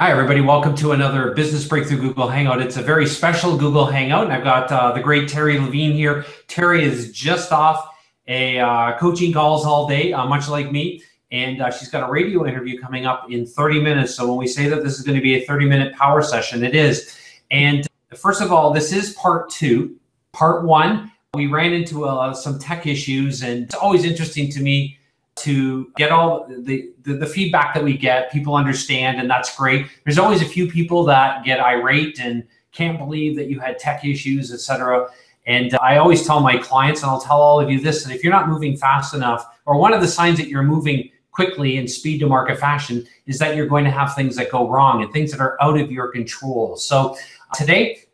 Hi, everybody. Welcome to another Business Breakthrough Google Hangout. It's a very special Google Hangout, and I've got the great Terry Levine here. Terry is just off a coaching calls all day, much like me, and she's got a radio interview coming up in 30 minutes. So when we say that this is going to be a 30-minute power session, it is. And first of all, this is part two. Part one, we ran into some tech issues, and it's always interesting to me to get all the feedback that we get. People understand, and that's great. There's always a few people that get irate and can't believe that you had tech issues, etc. And I always tell my clients, and I'll tell all of you this, that if you're not moving fast enough, or one of the signs that you're moving quickly in speed to market fashion, is that you're going to have things that go wrong and things that are out of your control. So today,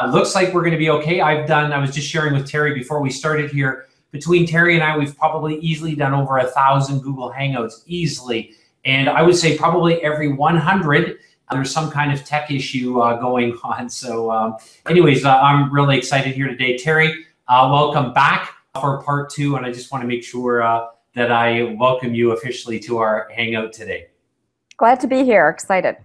looks like we're going to be okay. I was just sharing with Terry before we started here, between Terry and I, we've probably easily done over 1,000 Google Hangouts easily. And I would say probably every 100, there's some kind of tech issue going on. So anyways, I'm really excited here today. Terry, welcome back for part two. And I just want to make sure that I welcome you officially to our Hangout today. Glad to be here. Excited.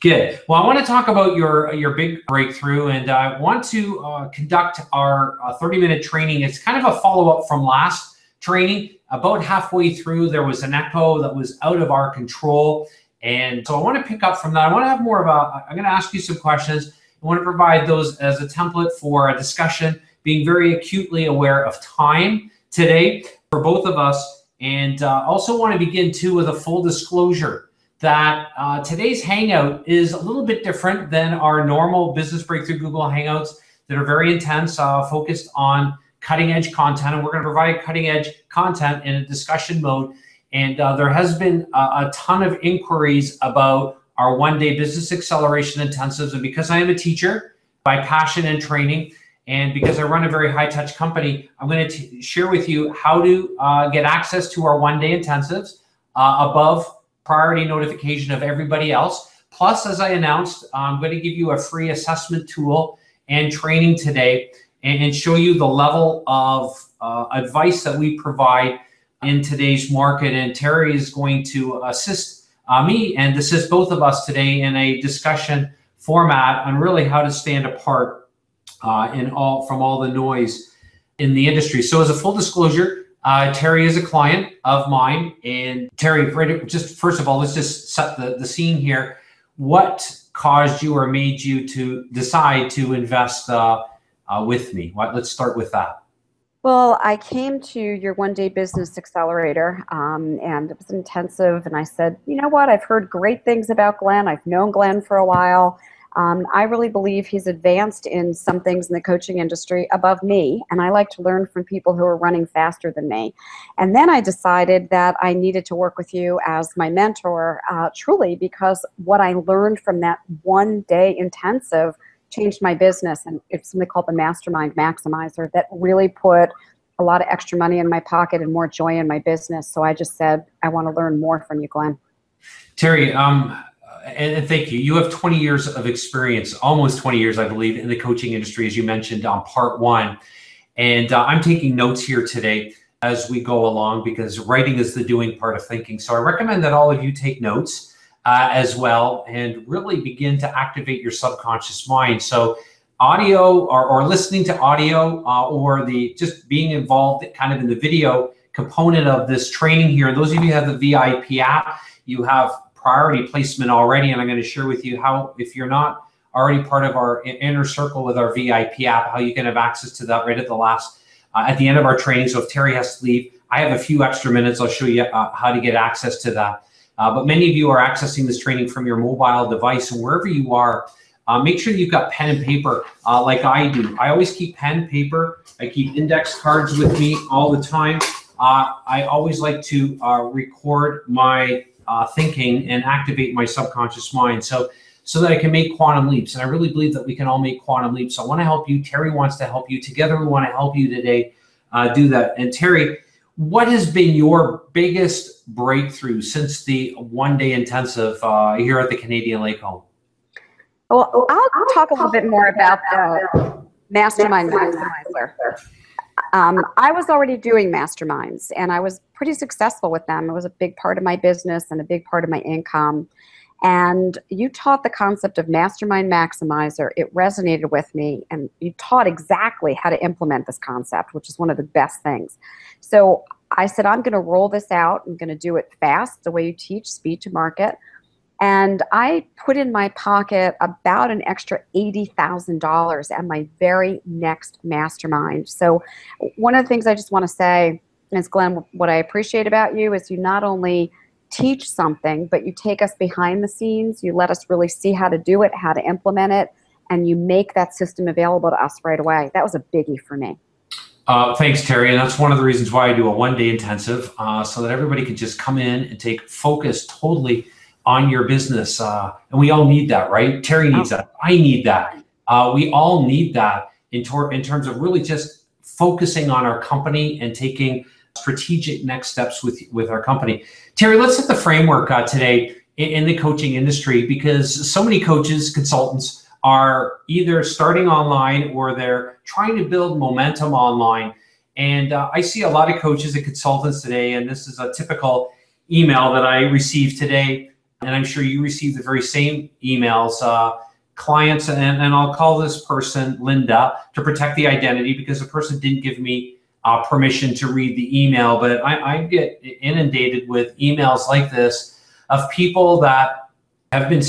Good. Well, I want to talk about your big breakthrough, and I want to conduct our 30-minute training. It's kind of a follow-up from last training. About halfway through, there was an echo that was out of our control, and so I want to pick up from that. I want to have more of I'm going to ask you some questions. I want to provide those as a template for a discussion, being very acutely aware of time today for both of us, and also want to begin too with a full disclosure that today's Hangout is a little bit different than our normal Business Breakthrough Google Hangouts that are very intense, focused on cutting edge content. And we're going to provide cutting edge content in a discussion mode. And there has been a ton of inquiries about our one-day business acceleration intensives. And because I am a teacher by passion and training, and because I run a very high-touch company, I'm going to share with you how to get access to our one-day intensives above priority notification of everybody else. Plus, as I announced, I'm going to give you a free assessment tool and training today and show you the level of advice that we provide in today's market. And Terry is going to assist me and assist both of us today in a discussion format on really how to stand apart from all the noise in the industry. So as a full disclosure, Terry is a client of mine. And Terry, just first of all, let's just set the scene here. What caused you or made you to decide to invest with me? Let's start with that. Well, I came to your one-day business accelerator, and it was intensive. And I said, you know what? I've heard great things about Glenn. I've known Glenn for a while. I really believe he's advanced in some things in the coaching industry above me, and I like to learn from people who are running faster than me. And then I decided that I needed to work with you as my mentor, truly, because what I learned from that one-day intensive changed my business, and it's something called the Mastermind Maximizer that really put a lot of extra money in my pocket and more joy in my business. So I just said, I want to learn more from you, Glenn. Terry, and thank you. You have 20 years of experience, almost 20 years, I believe, in the coaching industry, as you mentioned on part one. And I'm taking notes here today as we go along, because writing is the doing part of thinking. So I recommend that all of you take notes as well and really begin to activate your subconscious mind. So audio or listening to audio or just being involved kind of in the video component of this training here. Those of you who have the VIP app, you have priority placement already, and I'm going to share with you how, if you're not already part of our inner circle with our VIP app, how you can have access to that right at at the end of our training. So if Terry has to leave, I have a few extra minutes. I'll show you how to get access to that. But many of you are accessing this training from your mobile device, and wherever you are, make sure you've got pen and paper like I do. I always keep pen, paper. I keep index cards with me all the time. I always like to record my thinking and activate my subconscious mind so that I can make quantum leaps. And I really believe that we can all make quantum leaps. So I want to help you. Terry wants to help you. Together, we want to help you today do that. And Terry, what has been your biggest breakthrough since the one-day intensive here at the Canadian Lake Home? Well, I'll talk a little bit more about the Mastermind Maximizer. I was already doing masterminds, and I was pretty successful with them. It was a big part of my business and a big part of my income. And you taught the concept of Mastermind Maximizer. It resonated with me, and you taught exactly how to implement this concept, which is one of the best things. So I said, I'm going to roll this out. I'm going to do it fast, the way you teach, speed to market. And I put in my pocket about an extra $80,000 at my very next mastermind. So one of the things I just want to say is, Glenn, what I appreciate about you is you not only teach something, but you take us behind the scenes. You let us really see how to do it, how to implement it, and you make that system available to us right away. That was a biggie for me. Thanks, Terry. And that's one of the reasons why I do a one-day intensive, so that everybody can just come in and take focus totally on your business. And we all need that, right? Terry needs that. I need that. We all need that in terms of really just focusing on our company and taking strategic next steps with our company. Terry, let's set the framework today in the coaching industry, because so many coaches, consultants are either starting online or they're trying to build momentum online. And I see a lot of coaches and consultants today, and this is a typical email that I received today, and I'm sure you received the very same emails. Clients, and I'll call this person Linda to protect the identity, because the person didn't give me permission to read the email, but I get inundated with emails like this of people that have been,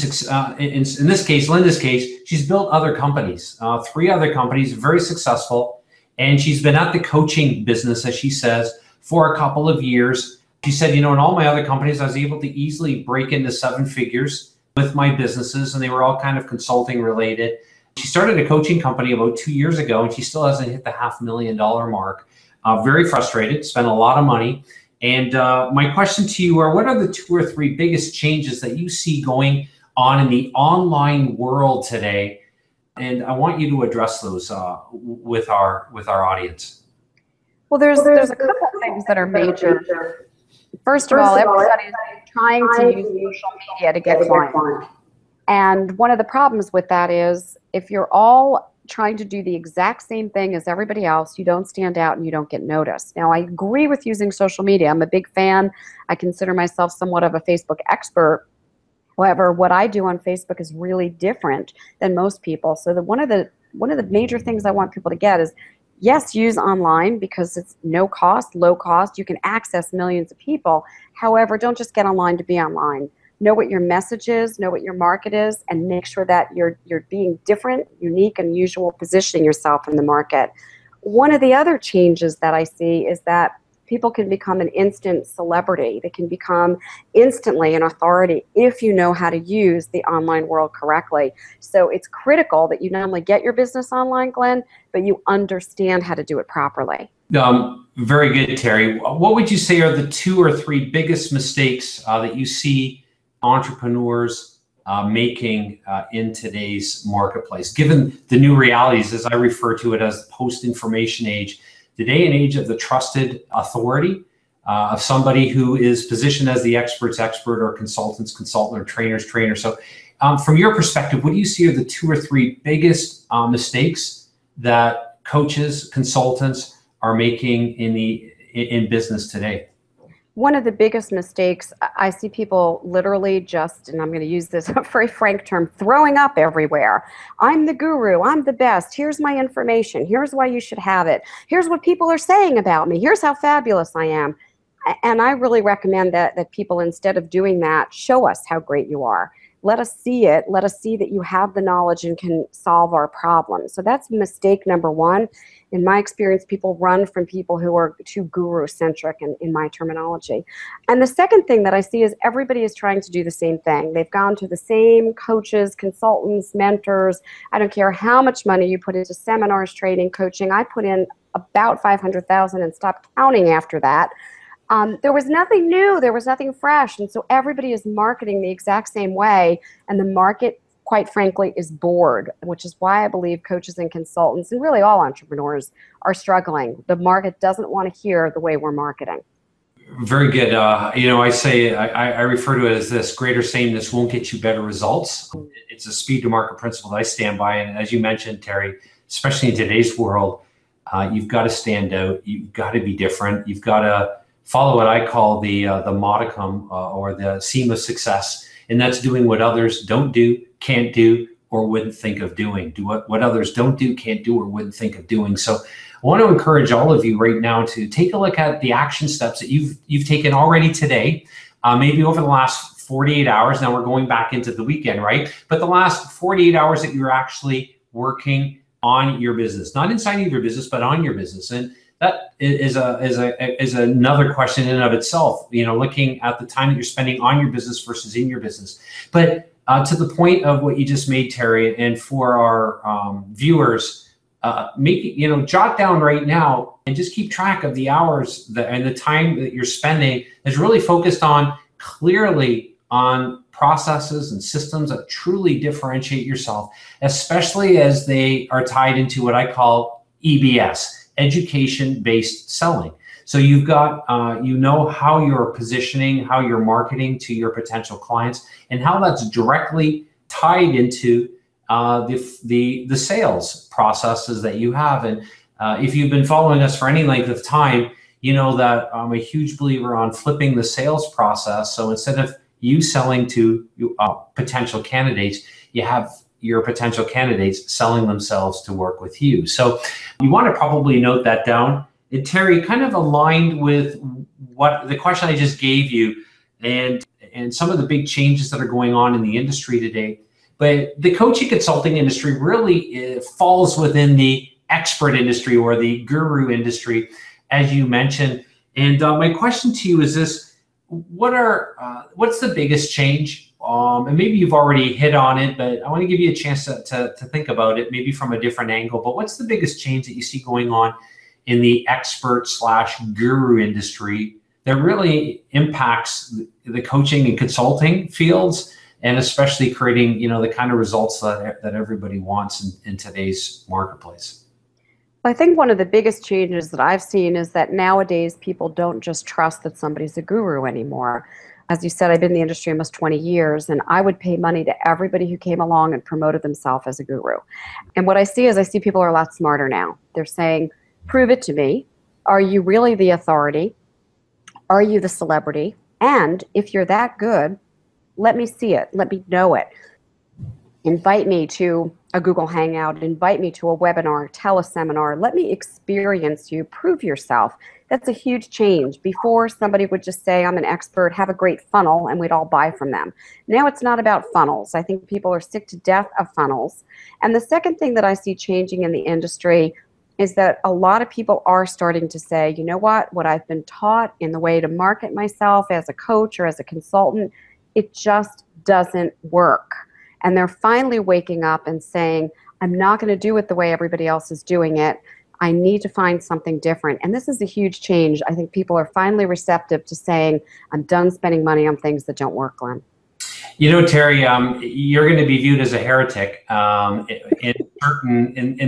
in this case, Linda's case, she's built other companies, 3 other companies, very successful, and she's been at the coaching business, as she says, for a couple of years. She said, you know, in all my other companies, I was able to easily break into 7 figures with my businesses, and they were all kind of consulting related. She started a coaching company about 2 years ago, and she still hasn't hit the $500,000 mark. Very frustrated, spent a lot of money. And my question to you are, what are the 2 or 3 biggest changes that you see going on in the online world today? And I want you to address those with our audience. Well, there's a couple of things that are major. First of all, everybody's trying to use social media to get clients. And one of the problems with that is, if you're all trying to do the exact same thing as everybody else, you don't stand out and you don't get noticed. Now, I agree with using social media. I'm a big fan. I consider myself somewhat of a Facebook expert. However, what I do on Facebook is really different than most people. So one of the major things I want people to get is, yes, use online because it's no cost, low cost. You can access millions of people. However, don't just get online to be online. Know what your message is, know what your market is, and make sure that you're being different, unique, and unusual, positioning yourself in the market. One of the other changes that I see is that people can become an instant celebrity. They can become instantly an authority if you know how to use the online world correctly. So it's critical that you not only get your business online, Glenn, but you understand how to do it properly. Very good, Terry. What would you say are the 2 or 3 biggest mistakes that you see entrepreneurs making in today's marketplace, given the new realities, as I refer to it as the post-information age, the day and age of the trusted authority, of somebody who is positioned as the expert's expert, or consultant's consultant, or trainer's trainer. So from your perspective, what do you see are the 2 or 3 biggest mistakes that coaches, consultants are making in business today? One of the biggest mistakes, I see people literally just, and I'm going to use this very frank term, throwing up everywhere. I'm the guru. I'm the best. Here's my information. Here's why you should have it. Here's what people are saying about me. Here's how fabulous I am. And I really recommend that people, instead of doing that, show us how great you are. Let us see it. Let us see that you have the knowledge and can solve our problems. So that's mistake number 1. In my experience, people run from people who are too guru-centric in my terminology. And the second thing that I see is everybody is trying to do the same thing. They've gone to the same coaches, consultants, mentors. I don't care how much money you put into seminars, training, coaching. I put in about $500,000 and stopped counting after that. There was nothing new. There was nothing fresh. And so everybody is marketing the exact same way. And the market, quite frankly, is bored, which is why I believe coaches and consultants, and really all entrepreneurs, are struggling. The market doesn't want to hear the way we're marketing. Very good. You know, I refer to it as this: greater sameness won't get you better results. It's a speed to market principle that I stand by. And as you mentioned, Terry, especially in today's world, you've got to stand out. You've got to be different. You've got to follow what I call the modicum or the seam of success. and that's doing what others don't do, can't do, or wouldn't think of doing. Do what others don't do, can't do, or wouldn't think of doing. So I want to encourage all of you right now to take a look at the action steps that you've taken already today, maybe over the last 48 hours. Now we're going back into the weekend, right? But the last 48 hours that you're actually working on your business, not inside of your business, but on your business. And that is another question in and of itself, looking at the time that you're spending on your business versus in your business. But to the point of what you just made, Terry, and for our viewers, jot down right now and just keep track of the hours and the time that you're spending is really focused on clearly on processes and systems that truly differentiate yourself, especially as they are tied into what I call EBS, education-based selling. So you've got, how you're positioning, how you're marketing to your potential clients, and how that's directly tied into the sales processes that you have. And if you've been following us for any length of time, you know that I'm a huge believer on flipping the sales process. So instead of you selling to potential candidates, you have your potential candidates selling themselves to work with you. So you want to probably note that down. And Terry, kind of aligned with what the question I just gave you and some of the big changes that are going on in the industry today. But the coaching consulting industry really falls within the expert industry or the guru industry, as you mentioned. And my question to you is this: what's the biggest change? And maybe you've already hit on it, but I want to give you a chance to think about it, maybe from a different angle. But what's the biggest change that you see going on in the expert/guru industry that really impacts the coaching and consulting fields, and especially creating, the kind of results that everybody wants in today's marketplace? I think one of the biggest changes that I've seen is that nowadays people don't just trust that somebody's a guru anymore. As you said, I've been in the industry almost 20 years, and I would pay money to everybody who came along and promoted themselves as a guru. And what I see is people are a lot smarter now. They're saying, prove it to me. Are you really the authority? Are you the celebrity? And if you're that good, let me see it. Let me know it. Invite me to a Google Hangout. Invite me to a webinar, teleseminar. Let me experience you. Prove yourself. That's a huge change. Before, somebody would just say, I'm an expert, have a great funnel, and we'd all buy from them. Now it's not about funnels. I think people are sick to death of funnels. And the second thing that I see changing in the industry is that a lot of people are starting to say, you know what I've been taught in the way to market myself as a coach or as a consultant, it just doesn't work. And they're finally waking up and saying, I'm not going to do it the way everybody else is doing it. I need to find something different. And this is a huge change. I think people are finally receptive to saying, I'm done spending money on things that don't work, Glenn. Terry, you're going to be viewed as a heretic in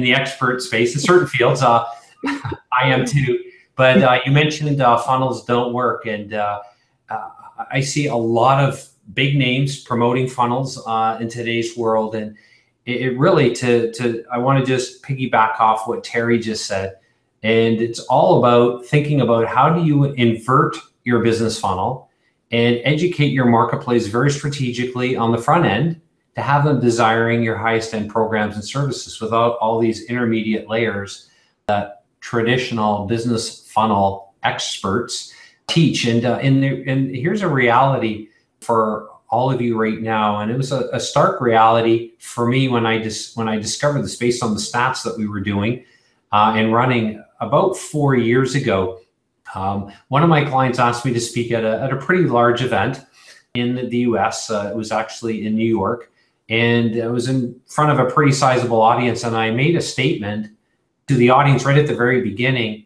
the expert space, in certain fields. I am too. But you mentioned funnels don't work. And I see a lot of big names promoting funnels in today's world. And it really, I want to just piggyback off what Terry just said. And it's all about thinking about how do you invert your business funnel and educate your marketplace very strategically on the front end to have them desiring your highest end programs and services without all these intermediate layers that traditional business funnel experts teach. And here's a reality for all of you right now. And it was a stark reality for me when I discovered this based on the stats that we were doing and running about 4 years ago. One of my clients asked me to speak at a pretty large event in the US. It was actually in New York, and it was in front of a pretty sizable audience. And I made a statement to the audience right at the very beginning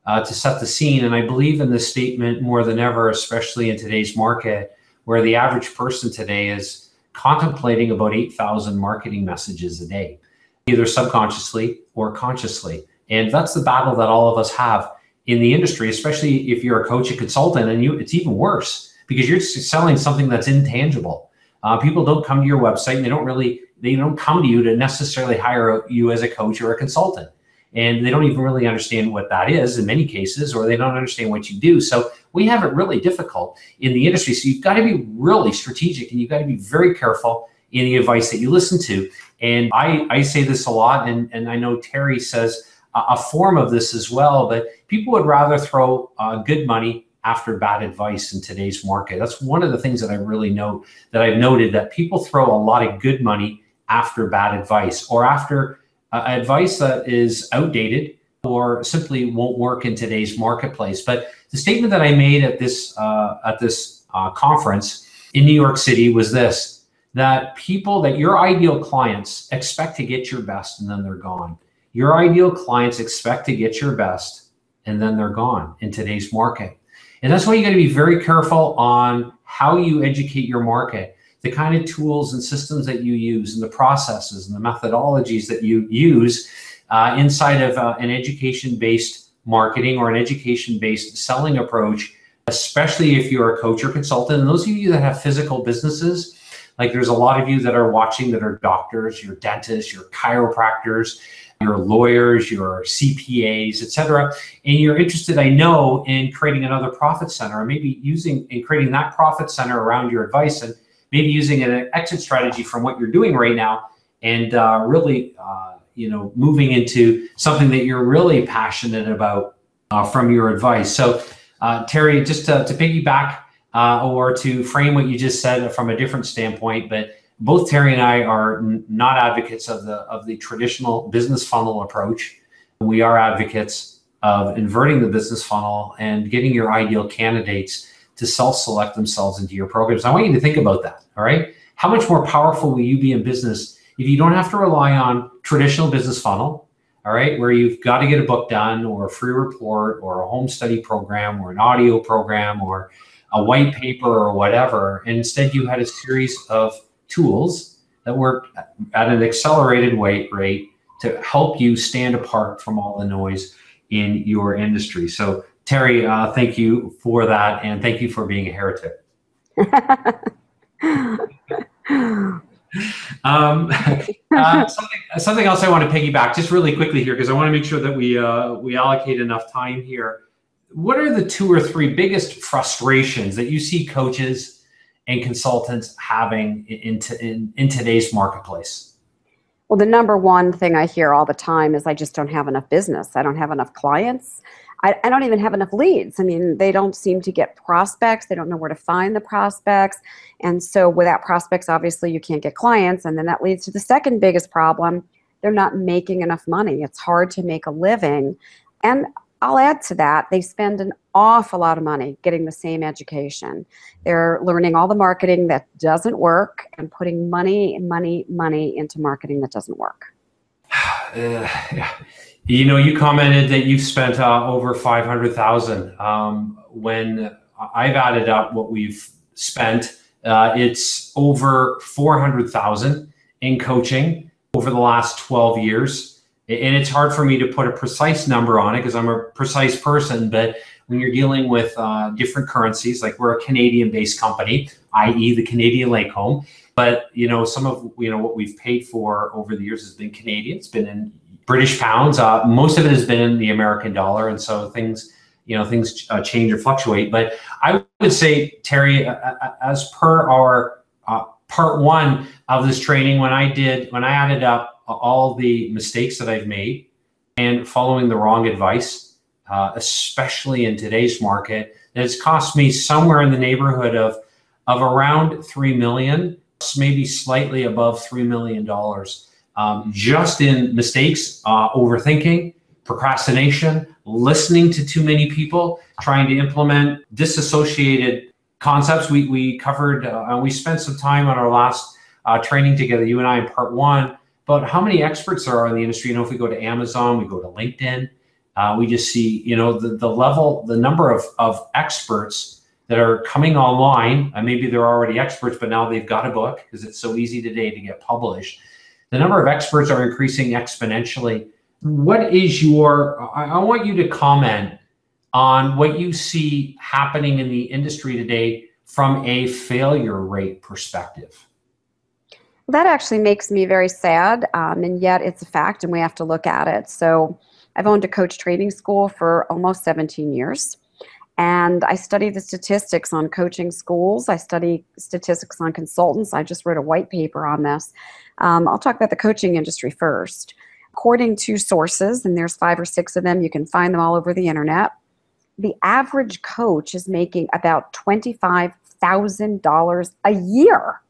to set the scene. And I believe in this statement more than ever, especially in today's market, where the average person today is contemplating about 8,000 marketing messages a day, either subconsciously or consciously. And that's the battle that all of us have in the industry, especially if you're a coach, a consultant, and it's even worse because you're selling something that's intangible. People don't come to your website, and they don't come to you to necessarily hire you as a coach or a consultant. and they don't even really understand what that is in many cases, or they don't understand what you do. So we have it really difficult in the industry. So you've got to be really strategic, and you've got to be very careful in the advice that you listen to. And I say this a lot, and I know Terry says a form of this as well, but people would rather throw good money after bad advice in today's market. That's one of the things that I really know, that I've noted, that people throw a lot of good money after bad advice, or after advice that is outdated or simply won't work in today's marketplace. But the statement that I made at this conference in New York City was this: that people, that your ideal clients expect to get your best and then they're gone. Your ideal clients expect to get your best and then they're gone in today's market. And that's why you got to be very careful on how you educate your market, the kind of tools and systems that you use, and the processes and the methodologies that you use inside of an education-based marketing or an education-based selling approach, especially if you're a coach or consultant. And those of you that have physical businesses, like there's a lot of you that are watching that are doctors, your dentists, your chiropractors, your lawyers, your CPAs, etc. And you're interested, I know, in creating another profit center, or maybe creating that profit center around your advice, and maybe using an exit strategy from what you're doing right now, and really, moving into something that you're really passionate about from your advice. So, Terry, just to piggyback or to frame what you just said from a different standpoint, but both Terry and I are not advocates of the traditional business funnel approach. We are advocates of inverting the business funnel and getting your ideal candidates to self-select themselves into your programs. I want you to think about that, all right? How much more powerful will you be in business if you don't have to rely on traditional business funnel, all right, where you've got to get a book done, or a free report, or a home study program, or an audio program, or a white paper, or whatever. And instead, you had a series of tools that work at an accelerated rate to help you stand apart from all the noise in your industry. So Terry, thank you for that, and thank you for being a heretic. Something else I want to piggyback just really quickly here, because I want to make sure that we allocate enough time here. What are the 2 or 3 biggest frustrations that you see coaches and consultants having in today's marketplace? Well, the number one thing I hear all the time is, I just don't have enough business. I don't have enough clients. I don't even have enough leads. I mean, they don't seem to get prospects. They don't know where to find the prospects. And so without prospects, obviously you can't get clients. And then that leads to the second biggest problem. They're not making enough money. It's hard to make a living. And I'll add to that, they spend an awful lot of money getting the same education. They're learning all the marketing that doesn't work and putting money into marketing that doesn't work. Yeah. You know, you commented that you've spent over $500,000. When I've added up what we've spent, it's over $400,000 in coaching over the last 12 years. And it's hard for me to put a precise number on it because I'm a precise person, but when you're dealing with different currencies, like we're a Canadian-based company, i.e. the Canadian Lake Home, but some of what we've paid for over the years has been Canadian. It's been in British pounds. Most of it has been in the American dollar, and so things change or fluctuate. But I would say, Terry, as per our part 1 of this training, when I added up all the mistakes that I've made and following the wrong advice, especially in today's market, that it's cost me somewhere in the neighborhood of around $3 million, maybe slightly above $3 million, just in mistakes, overthinking, procrastination, listening to too many people, trying to implement disassociated concepts. We covered, we spent some time on our last training together, you and I, in part 1, about how many experts there are in the industry. If we go to Amazon, we go to LinkedIn, we just see, the number of experts that are coming online, and maybe they're already experts, but now they've got a book because it's so easy today to get published. The number of experts are increasing exponentially. What is I want you to comment on what you see happening in the industry today from a failure rate perspective. That actually makes me very sad, and yet it's a fact, and we have to look at it. So I've owned a coach training school for almost 17 years. And I study the statistics on coaching schools. I study statistics on consultants. I just wrote a white paper on this. I'll talk about the coaching industry first. According to sources, and there's 5 or 6 of them, you can find them all over the internet, the average coach is making about $25,000 a year.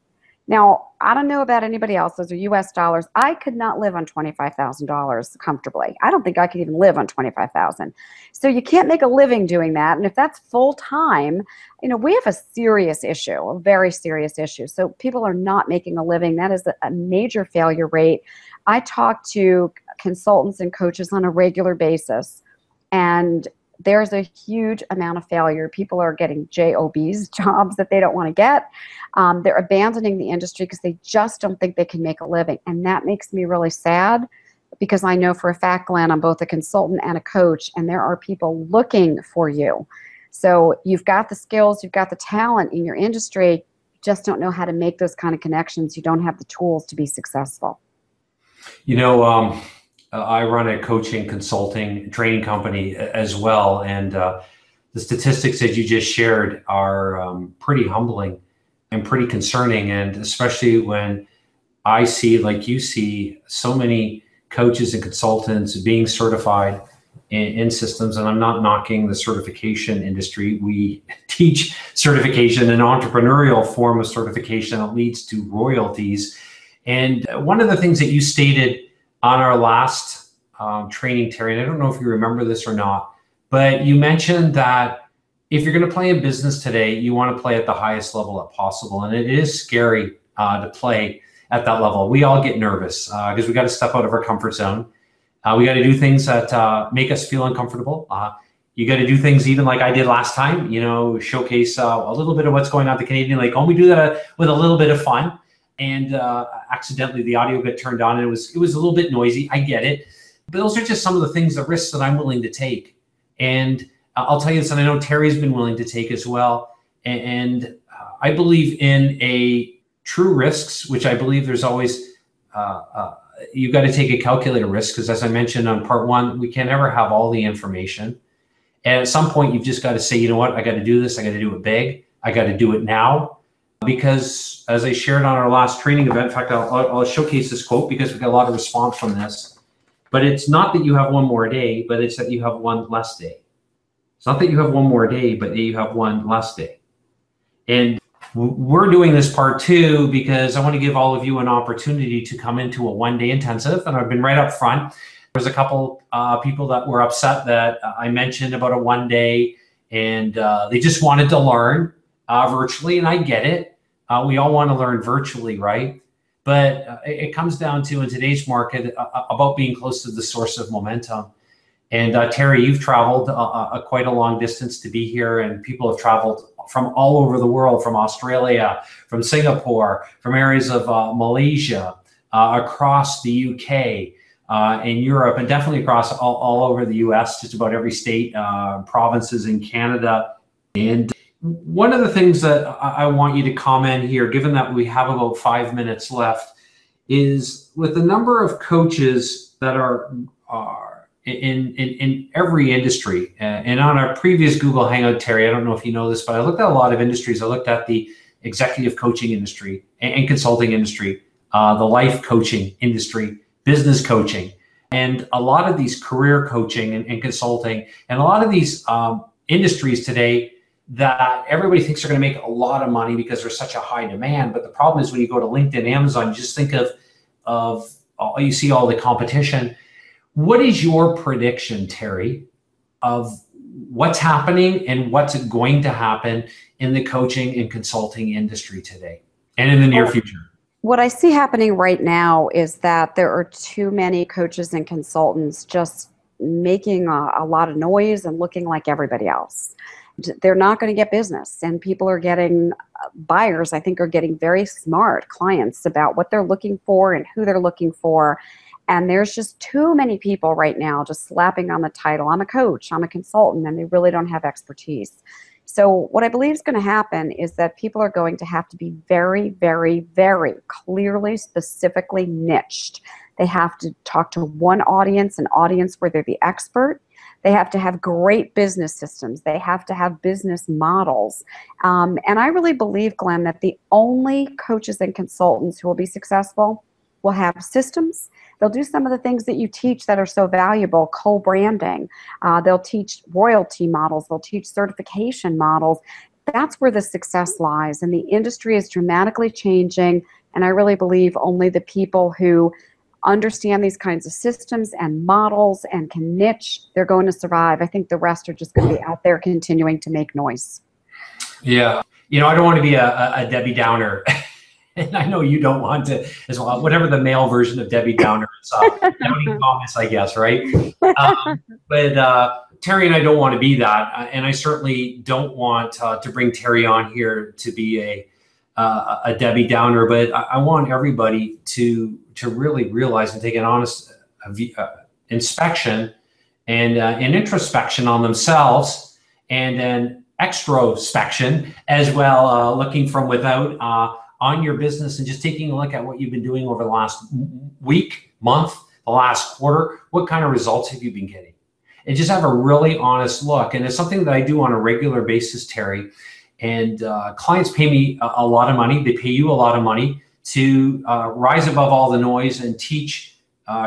Now, I don't know about anybody else. Those are US dollars. I could not live on $25,000 comfortably. I don't think I could even live on $25,000. So you can't make a living doing that. And if that's full time, we have a serious issue, a very serious issue. So people are not making a living. That is a major failure rate. I talk to consultants and coaches on a regular basis, and there's a huge amount of failure. People are getting jobs, jobs that they don't want to get. They're abandoning the industry because they just don't think they can make a living. And that makes me really sad, because I know for a fact, Glenn, I'm both a consultant and a coach, and there are people looking for you. So you've got the skills, you've got the talent in your industry, just don't know how to make those kind of connections. You don't have the tools to be successful. I run a coaching, consulting, training company as well. And the statistics that you just shared are pretty humbling and pretty concerning. And especially when I see, like you see, so many coaches and consultants being certified in systems. And I'm not knocking the certification industry. We teach certification, an entrepreneurial form of certification that leads to royalties. And one of the things that you stated on our last training, Terry, and I don't know if you remember this or not, but you mentioned that if you're going to play in business today, you want to play at the highest level possible. And it is scary to play at that level. We all get nervous because we got to step out of our comfort zone. We got to do things that make us feel uncomfortable. You got to do things even like I did last time, showcase a little bit of what's going on at the Canadian Lake Home. We do that with a little bit of fun. And accidentally the audio got turned on, and it was a little bit noisy. I get it. But those are just some of the things, the risks that I'm willing to take. And I'll tell you this, and I know Terry's been willing to take as well. And I believe in a true risks, which I believe there's always, you got to take a calculated risk, because as I mentioned on part 1, we can never have all the information. And at some point, you've just got to say, you know what, I got to do this. I got to do it big. I got to do it now. Because as I shared on our last training event, in fact, I'll showcase this quote because we got a lot of response from this, but it's not that you have one more day, but it's that you have one less day. It's not that you have one more day, but that you have one less day. And we're doing this part 2 because I want to give all of you an opportunity to come into a one-day intensive. And I've been right up front. There's a couple people that were upset that I mentioned about a one day, and they just wanted to learn virtually, and I get it. We all want to learn virtually, right? But it comes down to, in today's market, about being close to the source of momentum. And Terry, you've traveled quite a long distance to be here, and people have traveled from all over the world, from Australia, from Singapore, from areas of Malaysia, across the UK, in Europe, and definitely across all over the US, just about every state, provinces in Canada. And one of the things that I want you to comment here, given that we have about 5 minutes left, is with the number of coaches that are in every industry. And on our previous Google Hangout, Terry, I don't know if you know this, but I looked at a lot of industries. I looked at the executive coaching industry and consulting industry, the life coaching industry, business coaching, and a lot of these career coaching and consulting, and a lot of these industries today that everybody thinks they're going to make a lot of money because there's such a high demand. But the problem is when you go to LinkedIn, Amazon, you just think of you see all the competition. What is your prediction, Terry, of what's happening and what's going to happen in the coaching and consulting industry today and in the near future? What I see happening right now is that there are too many coaches and consultants just making a lot of noise and looking like everybody else. They're not going to get business, and people are getting, buyers I think are getting very smart clients about what they're looking for and who they're looking for. And there's just too many people right now just slapping on the title, I'm a coach, I'm a consultant, and they really don't have expertise. So what I believe is going to happen is that people are going to have to be very, very, very clearly, specifically niched. They have to talk to one audience, an audience where they're the expert. They have to have great business systems. They have to have business models. And I really believe, Glenn, that the only coaches and consultants who will be successful will have systems. They'll do some of the things that you teach that are so valuable, co-branding. They'll teach royalty models. They'll teach certification models. That's where the success lies. And the industry is dramatically changing. And I really believe only the people who understand these kinds of systems and models and can niche, they're going to survive. I think the rest are just going to be out there continuing to make noise. Yeah. You know, I don't want to be a Debbie Downer. And I know you don't want to as well, whatever the male version of Debbie Downer is, Downing Thomas, I guess, right? But Terry and I don't want to be that. And I certainly don't want to bring Terry on here to be a Debbie Downer, but I want everybody to really realize and take an honest inspection and an introspection on themselves, and an extrospection as well, looking from without on your business and just taking a look at what you've been doing over the last week, month, the last quarter. What kind of results have you been getting? And just have a really honest look. And it's something that I do on a regular basis, Terry. And clients pay me a lot of money. They pay you a lot of money to rise above all the noise and teach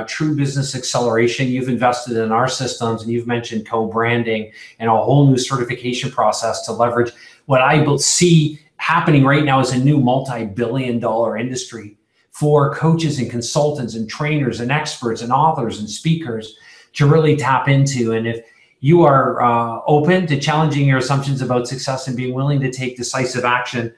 true business acceleration. You've invested in our systems, and you've mentioned co-branding and a whole new certification process to leverage what I will see happening right now is a new multi-billion-dollar industry for coaches and consultants and trainers and experts and authors and speakers to really tap into. And if you are open to challenging your assumptions about success and being willing to take decisive action,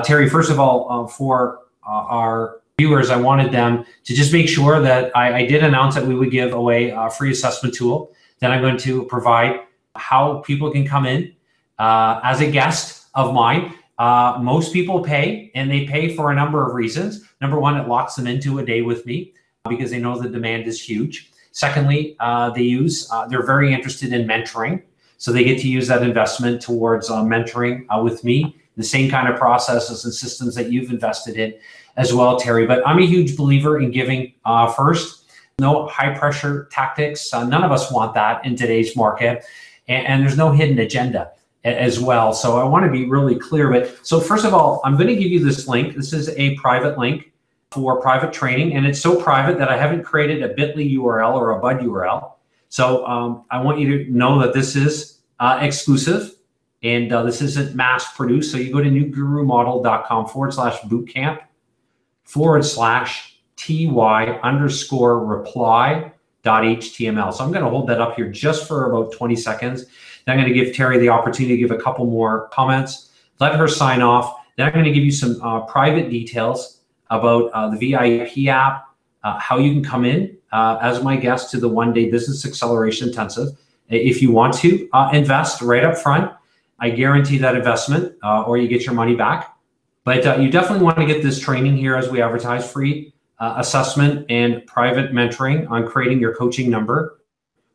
Terry, first of all, for our viewers, I wanted them to just make sure that I did announce that we would give away a free assessment tool that I'm going to provide how people can come in as a guest of mine. Most people pay, and they pay for a number of reasons. Number one, it locks them into a day with me because they know the demand is huge. Secondly, they're very interested in mentoring. So they get to use that investment towards mentoring with me, the same kind of processes and systems that you've invested in as well, Terry. But I'm a huge believer in giving first. No high pressure tactics. None of us want that in today's market. And there's no hidden agenda as well. So I want to be really clear. But so first of all, I'm going to give you this link. This is a private link for private training. And it's so private that I haven't created a bit.ly URL or a bud URL. So I want you to know that this is exclusive, and this isn't mass produced. So you go to newgurumodel.com/bootcamp/ty_reply.html. So I'm going to hold that up here just for about 20 seconds. Then I'm going to give Terry the opportunity to give a couple more comments, let her sign off. Then I'm going to give you some private details about the VIP app, how you can come in as my guest to the one-day business acceleration intensive. If you want to invest right up front, I guarantee that investment or you get your money back. But you definitely want to get this training here as we advertise, free assessment and private mentoring on creating your coaching number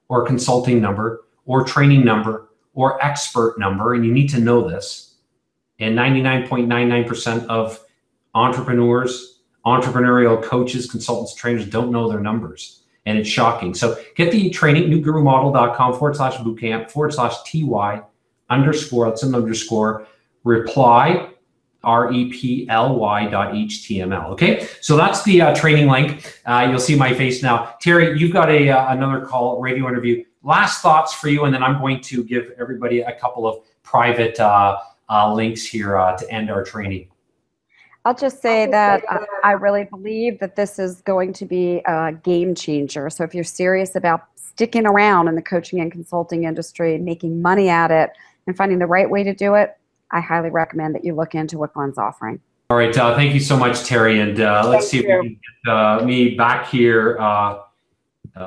or consulting number or training number or expert number. And you need to know this. And 99.99% of entrepreneurs, entrepreneurial coaches, consultants, trainers don't know their numbers. And it's shocking. So get the training, newgurumodel.com/bootcamp/ty_ that's an underscore reply reply.html. Okay, so that's the training link. You'll see my face now. Terry, you've got another call, radio interview. Last thoughts for you, and then I'm going to give everybody a couple of private links here to end our training. I'll just say that I really believe that this is going to be a game changer. So if you're serious about sticking around in the coaching and consulting industry, making money at it, and finding the right way to do it, I highly recommend that you look into what Glenn's offering. All right. Thank you so much, Terry. And let's see if we can get me back here.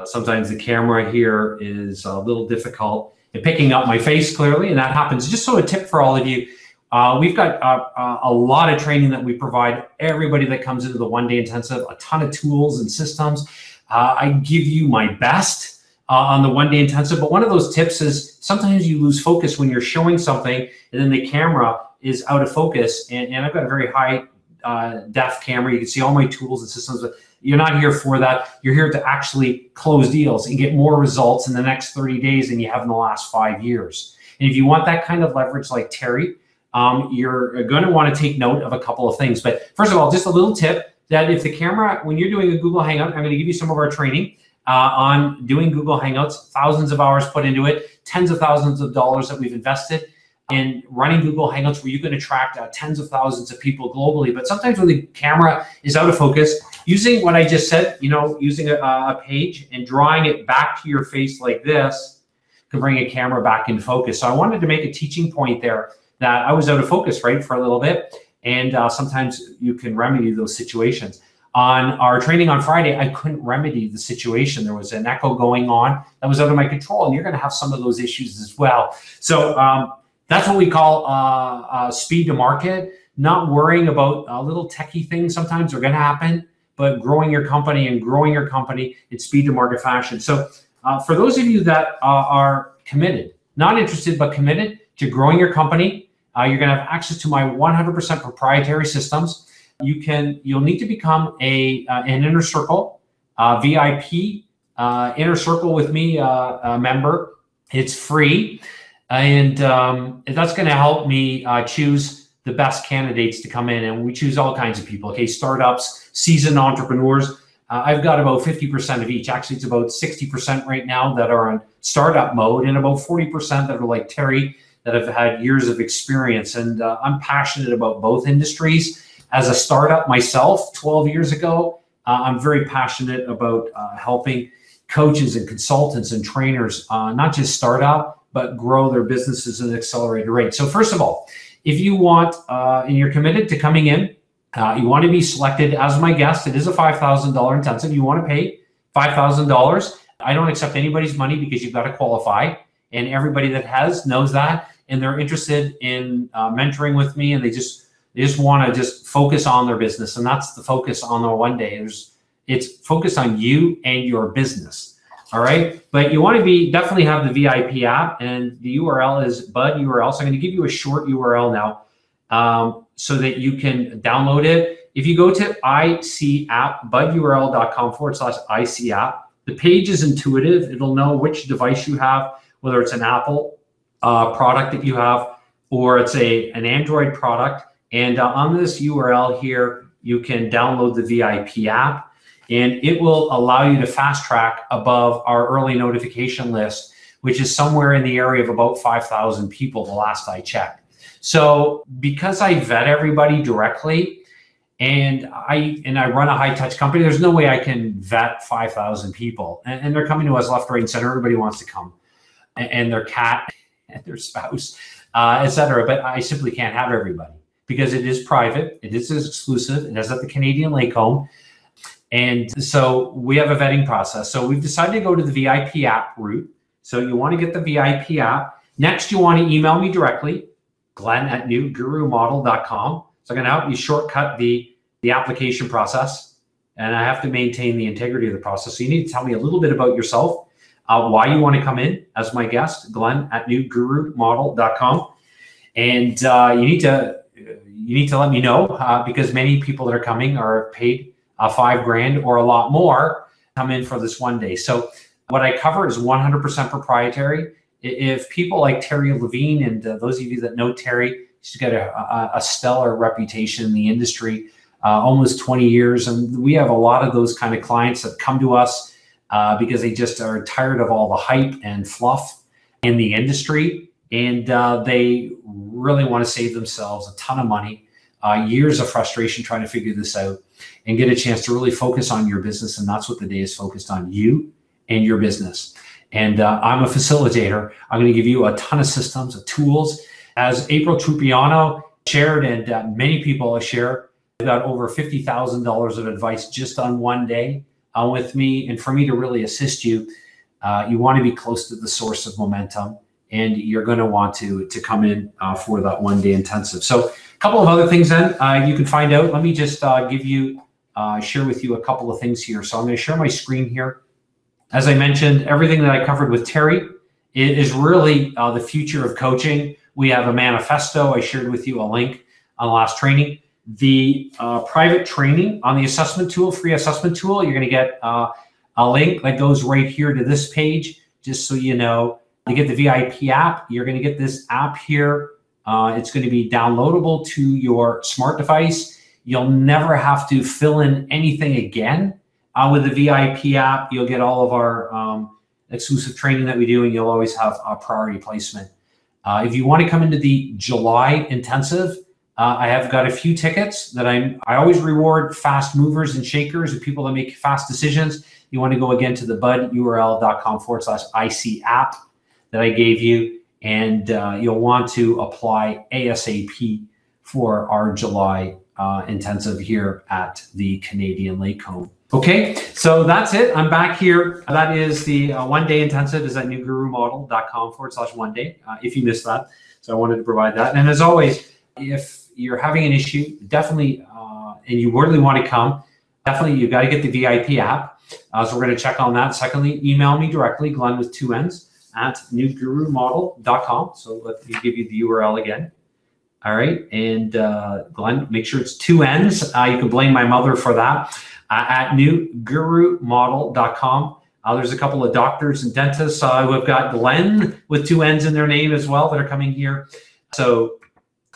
Sometimes the camera here is a little difficult in picking up my face clearly, and that happens. Just so a tip for all of you, we've got a lot of training that we provide everybody that comes into the one-day intensive, a ton of tools and systems. I give you my best on the one-day intensive, but one of those tips is sometimes you lose focus when you're showing something and then the camera is out of focus. And I've got a very high def camera. You can see all my tools and systems, but You're not here for that. You're here to actually close deals and get more results in the next 30 days than you have in the last 5 years. And if you want that kind of leverage like Terry, you're going to want to take note of a couple of things. But first of all, just a little tip that if the camera, when you're doing a Google Hangout, I'm going to give you some of our training on doing Google Hangouts, thousands of hours put into it, tens of thousands of dollars that we've invested in running Google Hangouts where you can attract tens of thousands of people globally. But sometimes when the camera is out of focus, using what I just said, using a page and drawing it back to your face like this can bring a camera back in focus. So I wanted to make a teaching point there that I was out of focus, right, for a little bit. And sometimes you can remedy those situations. On our training on Friday, I couldn't remedy the situation. There was an echo going on that was out of my control, and you're going to have some of those issues as well. So that's what we call speed to market. Not worrying about little techie things sometimes are going to happen, but growing your company in speed to market fashion. So for those of you that are committed, not interested, but committed to growing your company, you're going to have access to my 100% proprietary systems. You'll need to become an Inner Circle VIP Inner Circle with me member. It's free, and that's going to help me choose the best candidates to come in. And we choose all kinds of people. Okay, startups, seasoned entrepreneurs. I've got about 50% of each. Actually, it's about 60% right now that are on startup mode, and about 40% that are like Terry, that have had years of experience. And I'm passionate about both industries. As a startup myself 12 years ago, I'm very passionate about helping coaches and consultants and trainers not just start up, but grow their businesses at an accelerated rate. So first of all, if you want, and you're committed to coming in, you want to be selected as my guest. It is a $5,000 intensive. You want to pay $5,000. I don't accept anybody's money because you've got to qualify. And everybody that has knows that. And they're interested in mentoring with me, and they just want to just focus on their business. And that's the focus on the one day. It's focused on you and your business. All right. But you want to definitely have the VIP app, and the URL is Bud URL. So I'm going to give you a short URL now so that you can download it. If you go to IC app, budurl.com/IC app, the page is intuitive. It'll know which device you have, whether it's an Apple product that you have, or it's an Android product. And on this URL here, you can download the VIP app, and it will allow you to fast track above our early notification list, which is somewhere in the area of about 5,000 people the last I checked. So because I vet everybody directly, and I run a high touch company, there's no way I can vet 5,000 people. And they're coming to us left, right, and center. Everybody wants to come, and their cat and their spouse, etc. But I simply can't have everybody, because it is private, it is exclusive, it is at the Canadian Lake Home. And so we have a vetting process. So we've decided to go to the VIP app route. So you want to get the VIP app. Next, you want to email me directly, glenn@newgurumodel.com. So I'm going to help you shortcut the application process. And I have to maintain the integrity of the process. So you need to tell me a little bit about yourself, why you want to come in as my guest, glenn@newgurumodel.com. And you need to let me know because many people that are coming are paid $5,000 or a lot more come in for this one day. So what I cover is 100% proprietary. If people like Terry Levine, and those of you that know Terry, she's got a stellar reputation in the industry, almost 20 years. And we have a lot of those kind of clients that come to us because they just are tired of all the hype and fluff in the industry. And they really want to save themselves a ton of money, years of frustration trying to figure this out, and get a chance to really focus on your business. And that's what the day is focused on, you and your business. And I'm a facilitator. I'm going to give you a ton of systems, of tools. As April Trupiano shared, and many people share, I've got over $50,000 of advice just on one day with me. And for me to really assist you, you want to be close to the source of momentum. And you're going to want to come in for that one day intensive. So a couple of other things then you can find out. Let me just share with you a couple of things here. So I'm going to share my screen here. As I mentioned, everything that I covered with Terry is really the future of coaching. We have a manifesto. I shared with you a link on the last training. the private training on the assessment tool, free assessment tool. You're going to get a link that goes right here to this page, just so you know. You get the VIP app. You're going to get this app here. It's going to be downloadable to your smart device. You'll never have to fill in anything again. With the VIP app, you'll get all of our exclusive training that we do, and you'll always have a priority placement. If you want to come into the July intensive, I have got a few tickets that I always reward fast movers and shakers and people that make fast decisions. You want to go again to the budurl.com/IC app that I gave you, and you'll want to apply ASAP for our July intensive here at the Canadian Lake Home. Okay, so that's it. I'm back here. That is the one-day intensive is at newgurumodel.com/one-day, if you missed that. So I wanted to provide that. And as always, if you're having an issue, definitely, and you really want to come, definitely you got to get the VIP app. So we're going to check on that. Secondly, email me directly, Glenn with 2 N's at newgurumodel.com. So let me give you the URL again. All right, and Glenn, make sure it's 2 N's. You can blame my mother for that. At newgurumodel.com. There's a couple of doctors and dentists. We've got Glenn with 2 N's in their name as well that are coming here. So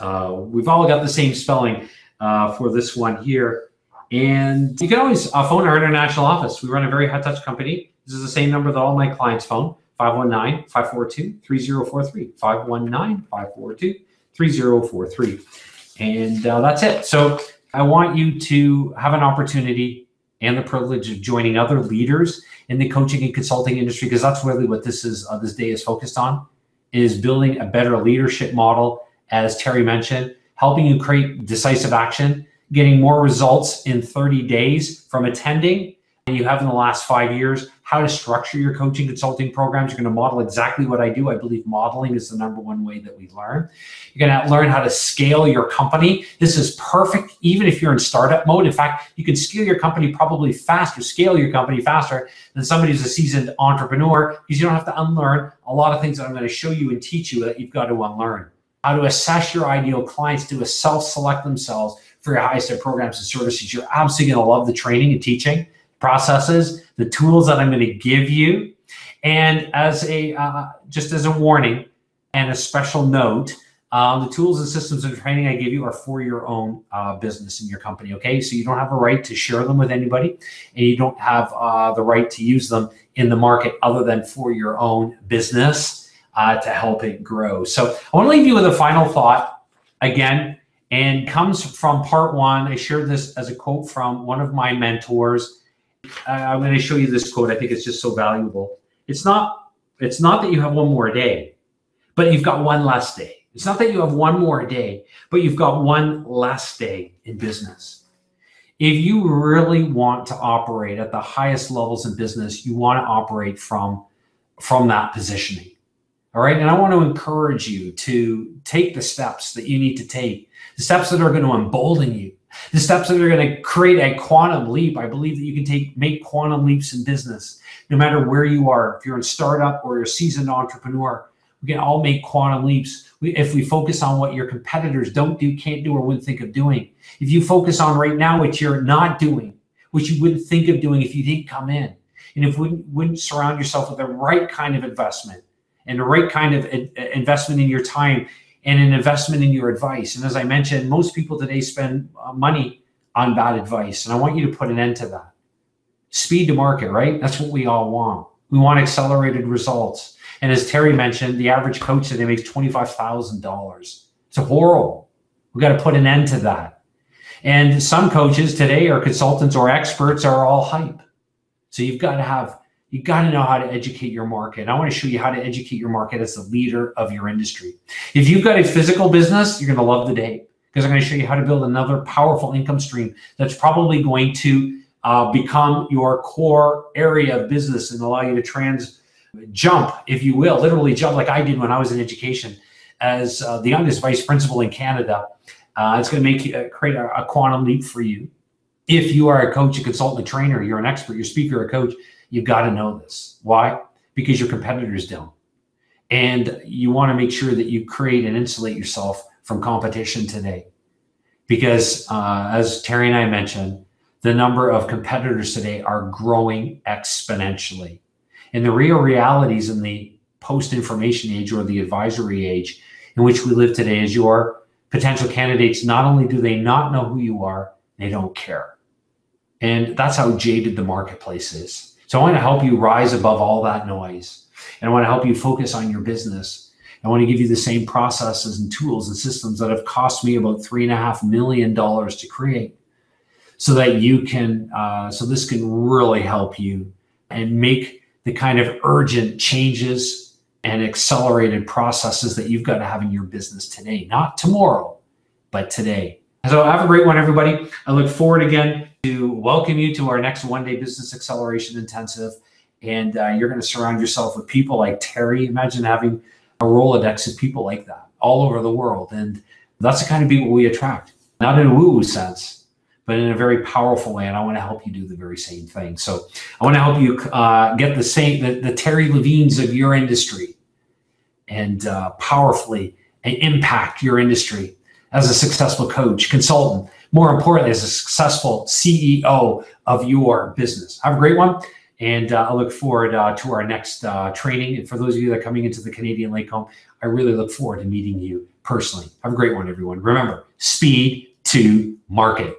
we've all got the same spelling for this one here. And you can always phone our international office. We run a very high-touch company. This is the same number that all my clients phone, 519-542-3043, 519-542-3043. And that's it. So I want you to have an opportunity and the privilege of joining other leaders in the coaching and consulting industry, because that's really what this day is focused on, is building a better leadership model, as Terry mentioned, helping you create decisive action, getting more results in 30 days from attending than you have in the last 5 years, how to structure your coaching consulting programs. You're going to model exactly what I do. I believe modeling is the #1 way that we learn. You're going to learn how to scale your company. This is perfect even if you're in startup mode. In fact, you can scale your company probably faster, scale your company faster than somebody who's a seasoned entrepreneur, because you don't have to unlearn a lot of things that I'm going to show you and teach you that you've got to unlearn. How to assess your ideal clients, do a self-select themselves for your highest end programs and services. You're absolutely going to love the training and teaching processes, the tools that I'm going to give you. And as just as a warning and a special note, the tools and systems and training I give you are for your own business in your company, okay? So you don't have a right to share them with anybody, and you don't have the right to use them in the market other than for your own business to help it grow. So I want to leave you with a final thought again, and comes from part 1. I shared this as a quote from one of my mentors. I'm going to show you this quote. I think it's just so valuable. It's not that you have one more day, but you've got one less day. It's not that you have one more day, but you've got one less day in business. If you really want to operate at the highest levels in business, you want to operate from that positioning. All right. And I want to encourage you to take the steps that you need to take, the steps that are going to embolden you, the steps that are going to create a quantum leap. I believe that you can make quantum leaps in business, no matter where you are. If you're in startup or you're a seasoned entrepreneur, we can all make quantum leaps if we focus on what your competitors don't do, can't do, or wouldn't think of doing. If you focus on right now what you're not doing, which you wouldn't think of doing if you didn't come in, and if you wouldn't surround yourself with the right kind of investment and the right kind of investment in your time and an investment in your advice. And as I mentioned, most people today spend money on bad advice. And I want you to put an end to that. Speed to market, right? That's what we all want. We want accelerated results. And as Terry mentioned, the average coach today makes $25,000. It's horrible. We got to put an end to that. And some coaches today or consultants or experts are all hype. So you've got to know how to educate your market. And I want to show you how to educate your market as the leader of your industry. If you've got a physical business, you're going to love the day, because I'm going to show you how to build another powerful income stream that's probably going to become your core area of business and allow you to jump, if you will, literally jump like I did when I was in education as the youngest vice principal in Canada. It's going to make you create a quantum leap for you. If you are a coach, a consultant, a trainer, you're an expert, you're a speaker, a coach, you've got to know this. Why? Because your competitors don't. And you want to make sure that you create and insulate yourself from competition today. because as Terry and I mentioned, the number of competitors today are growing exponentially. And the real realities in the post-information age or the advisory age in which we live today is your potential candidates, not only do they not know who you are, they don't care. And that's how jaded the marketplace is. So I want to help you rise above all that noise. And I want to help you focus on your business. I want to give you the same processes and tools and systems that have cost me about $3.5 million to create, so that you can, so this can really help you and make the kind of urgent changes and accelerated processes that you've got to have in your business today, not tomorrow, but today. So have a great one, everybody. I look forward again to welcome you to our next one-day business acceleration intensive. And you're going to surround yourself with people like Terry. Imagine having a Rolodex of people like that all over the world. And that's the kind of people we attract, not in a woo-woo sense, but in a very powerful way. And I want to help you do the very same thing. So I want to help you get the Terry Levines of your industry and powerfully impact your industry as a successful coach, consultant, more importantly, as a successful CEO of your business. Have a great one. And I look forward to our next training. And for those of you that are coming into the Canadian Lake Home, I really look forward to meeting you personally. Have a great one, everyone. Remember, speed to market.